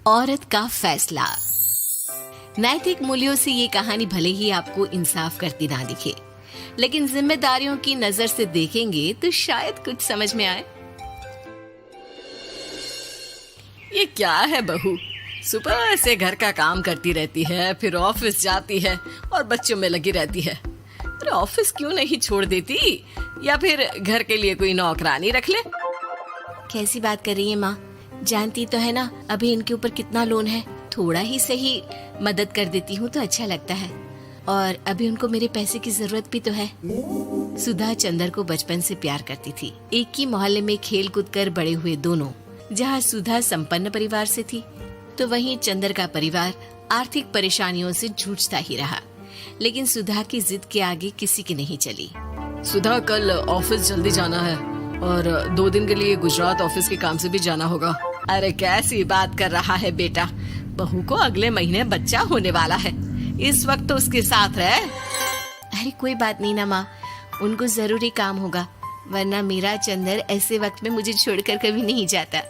औरत का फैसला। नैतिक मूल्यों से ये कहानी भले ही आपको इंसाफ करती ना दिखे, लेकिन जिम्मेदारियों की नजर से देखेंगे तो शायद कुछ समझ में आए। ये क्या है बहू, सुबह से घर का काम करती रहती है, फिर ऑफिस जाती है और बच्चों में लगी रहती है। अरे ऑफिस क्यों नहीं छोड़ देती, या फिर घर के लिए कोई नौकरानी रख ले। कैसी बात कर रही है माँ? जानती तो है ना अभी इनके ऊपर कितना लोन है। थोड़ा ही सही मदद कर देती हूँ तो अच्छा लगता है, और अभी उनको मेरे पैसे की जरूरत भी तो है। सुधा चंदर को बचपन से प्यार करती थी। एक ही मोहल्ले में खेल कूद कर बड़े हुए दोनों। जहाँ सुधा संपन्न परिवार से थी तो वहीं चंदर का परिवार आर्थिक परेशानियों से जूझता ही रहा। लेकिन सुधा की जिद के आगे किसी की नहीं चली। सुधा, कल ऑफिस जल्दी जाना है और 2 दिन के लिए गुजरात ऑफिस के काम से भी जाना होगा। अरे कैसी बात कर रहा है बेटा, बहू को अगले महीने बच्चा होने वाला है, इस वक्त तो उसके साथ रहे। अरे कोई बात नहीं ना माँ, उनको जरूरी काम होगा, वरना मेरा चंदर ऐसे वक्त में मुझे छोड़कर कभी नहीं जाता।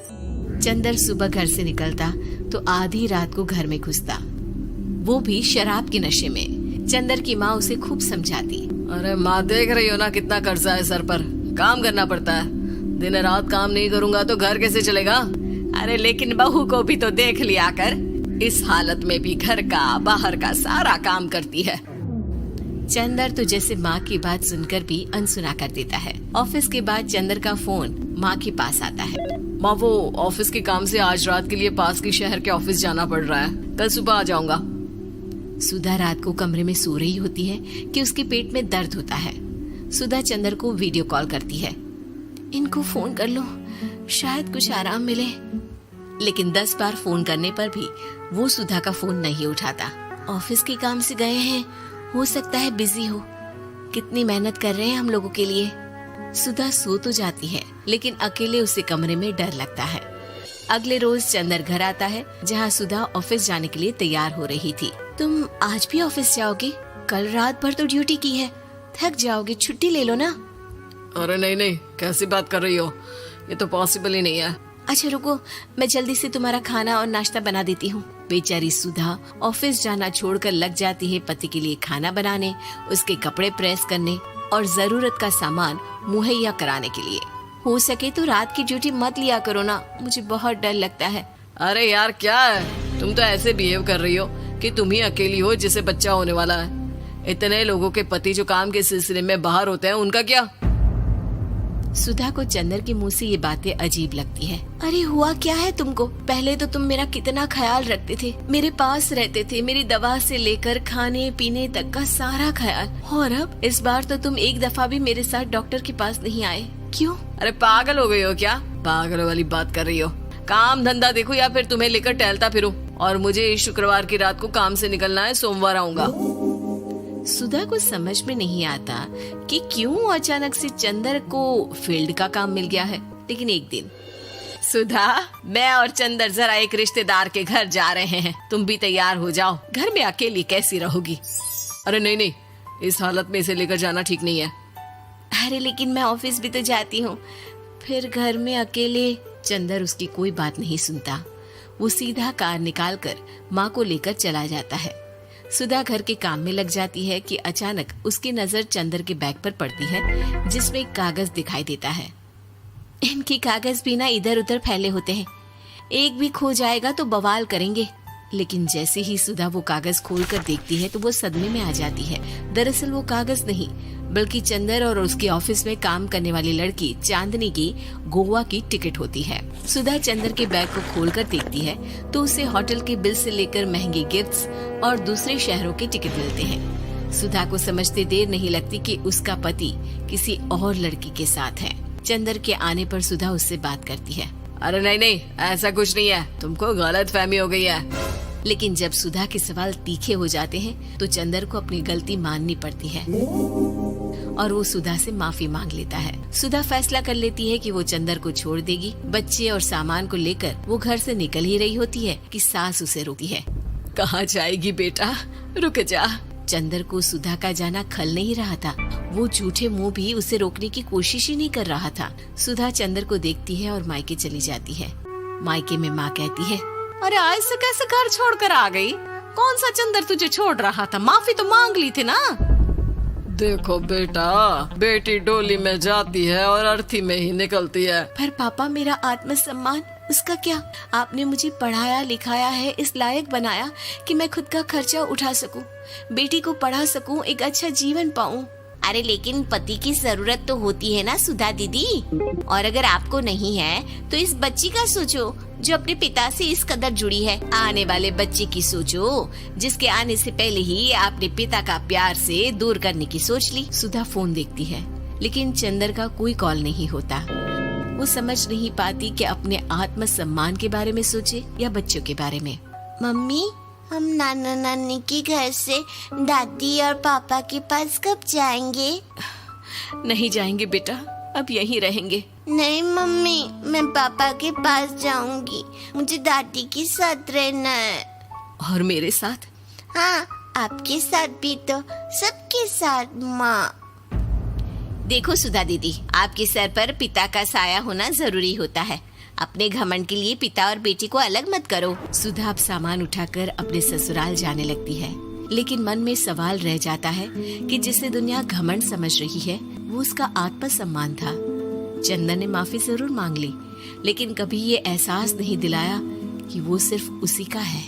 चंदर सुबह घर से निकलता तो आधी रात को घर में घुसता, वो भी शराब के नशे में। चंदर की माँ उसे खूब समझाती। अरे माँ, देख रही हो ना कितना कर्जा है सर पर, काम करना पड़ता है। दिन रात काम नहीं करूँगा तो घर कैसे चलेगा। अरे लेकिन बहू को भी तो देख लिया कर, इस हालत में भी घर का बाहर का सारा काम करती है। चंदर तो जैसे माँ की बात सुनकर भी अनसुना कर देता है। ऑफिस के बाद चंदर का फोन माँ के पास आता है। माँ, वो ऑफिस के काम से आज रात के लिए पास के शहर के ऑफिस जाना पड़ रहा है, कल सुबह आ जाऊंगा। सुधा रात को कमरे में सो रही होती है कि उसके पेट में दर्द होता है। सुधा चंदर को वीडियो कॉल करती है। इनको फोन कर लो, शायद कुछ आराम मिले। लेकिन 10 बार फोन करने पर भी वो सुधा का फोन नहीं उठाता। ऑफिस के काम से गए हैं, हो सकता है बिजी हो। कितनी मेहनत कर रहे हैं हम लोगों के लिए। सुधा सो तो जाती है, लेकिन अकेले उसे कमरे में डर लगता है। अगले रोज चंदर घर आता है, जहाँ सुधा ऑफिस जाने के लिए तैयार हो रही थी। तुम आज भी ऑफिस जाओगे? कल रात भर तो ड्यूटी की है, थक जाओगे, छुट्टी ले लो ना। अरे नहीं, कैसी बात कर रही हो, ये तो पॉसिबल ही नहीं है। अच्छा रुको, मैं जल्दी से तुम्हारा खाना और नाश्ता बना देती हूँ। बेचारी सुधा ऑफिस जाना छोड़कर लग जाती है पति के लिए खाना बनाने, उसके कपड़े प्रेस करने और जरूरत का सामान मुहैया कराने के लिए। हो सके तो रात की ड्यूटी मत लिया करो ना, मुझे बहुत डर लगता है। अरे यार क्या है, तुम तो ऐसे बिहेव कर रही हो कि तुम ही अकेली हो जिसे बच्चा होने वाला है। इतने लोगों के पति जो काम के सिलसिले में बाहर होते हैं, उनका क्या? सुधा को चंदर के मुंह से ये बातें अजीब लगती है। अरे हुआ क्या है तुमको? पहले तो तुम मेरा कितना ख्याल रखते थे, मेरे पास रहते थे, मेरी दवा से लेकर खाने पीने तक का सारा ख्याल। और अब इस बार तो तुम एक दफा भी मेरे साथ डॉक्टर के पास नहीं आए, क्यों? अरे पागल हो गई हो क्या? पागल वाली बात कर रही हो। काम धंधा देखो या फिर तुम्हें लेकर टहलता फिरो। और मुझे शुक्रवार की रात को काम से निकलना है, सोमवार आऊंगा। सुधा को समझ में नहीं आता कि क्यों अचानक से चंदर को फील्ड का काम मिल गया है। लेकिन एक दिन, सुधा, मैं और चंदर जरा एक रिश्तेदार के घर जा रहे हैं, तुम भी तैयार हो जाओ, घर में अकेली कैसी रहोगी। अरे नहीं, इस हालत में इसे लेकर जाना ठीक नहीं है। अरे लेकिन मैं ऑफिस भी तो जाती हूँ, फिर घर में अकेले। चंदर उसकी कोई बात नहीं सुनता। वो सीधा कार निकाल कर माँ को लेकर चला जाता है। सुधा घर के काम में लग जाती है कि अचानक उसकी नजर चंदर के बैग पर पड़ती है, जिसमें एक कागज दिखाई देता है। इनकी कागज भी ना इधर उधर फैले होते हैं, एक भी खो जाएगा तो बवाल करेंगे। लेकिन जैसे ही सुधा वो कागज खोलकर देखती है तो वो सदमे में आ जाती है। दरअसल वो कागज नहीं, बल्कि चंदर और उसके ऑफिस में काम करने वाली लड़की चांदनी की गोवा की टिकट होती है। सुधा चंदर के बैग को खोलकर देखती है तो उसे होटल के बिल से लेकर महंगे गिफ्ट्स और दूसरे शहरों के टिकट मिलते हैं। सुधा को समझते देर नहीं लगती कि उसका पति किसी और लड़की के साथ है। चंदर के आने पर सुधा उससे बात करती है। अरे नहीं, ऐसा कुछ नहीं है, तुमको गलत फहमी हो गई है। लेकिन जब सुधा के सवाल तीखे हो जाते हैं तो चंदर को अपनी गलती माननी पड़ती है और वो सुधा से माफी मांग लेता है। सुधा फैसला कर लेती है कि वो चंदर को छोड़ देगी। बच्चे और सामान को लेकर वो घर से निकल ही रही होती है कि सास उसे रोकती है। कहाँ जाएगी बेटा, रुक जा। चंदर को सुधा का जाना खल नहीं रहा था। वो झूठे मुंह भी उसे रोकने की कोशिश ही नहीं कर रहा था। सुधा चंदर को देखती है और मायके चली जाती है। मायके में माँ कहती है, अरे आज से कैसे घर छोड़कर आ गई? कौन सा चंदर तुझे छोड़ रहा था? माफी तो मांग ली थी ना। देखो बेटा, बेटी डोली में जाती है और अर्थी में ही निकलती है। पर पापा, मेरा आत्मसम्मान, उसका क्या? आपने मुझे पढ़ाया लिखाया है, इस लायक बनाया कि मैं खुद का खर्चा उठा सकूं, बेटी को पढ़ा सकूं, एक अच्छा जीवन पाऊं। अरे लेकिन पति की जरूरत तो होती है ना सुधा दीदी, और अगर आपको नहीं है तो इस बच्ची का सोचो जो अपने पिता से इस कदर जुड़ी है। आने वाले बच्चे की सोचो जिसके आने से पहले ही आपने पिता का प्यार से दूर करने की सोच ली। सुधा फोन देखती है लेकिन चंदर का कोई कॉल नहीं होता। वो समझ नहीं पाती कि अपने आत्मसम्मान के बारे में सोचे या बच्चों के बारे में। मम्मी, हम नाना नानी के घर से दादी और पापा के पास कब जाएंगे? नहीं जाएंगे बेटा, अब यहीं रहेंगे। नहीं मम्मी, मैं पापा के पास जाऊंगी, मुझे दादी के साथ रहना है। और मेरे साथ? हाँ, आपके साथ भी तो, सबके साथ माँ। देखो सुधा दीदी, आपके सर पर पिता का साया होना जरूरी होता है। अपने घमंड के लिए पिता और बेटी को अलग मत करो। सुधा अब सामान उठाकर अपने ससुराल जाने लगती है, लेकिन मन में सवाल रह जाता है कि जिसे दुनिया घमंड समझ रही है वो उसका आत्मसम्मान था। चंदन ने माफी जरूर मांग ली, लेकिन कभी ये एहसास नहीं दिलाया कि वो सिर्फ उसी का है।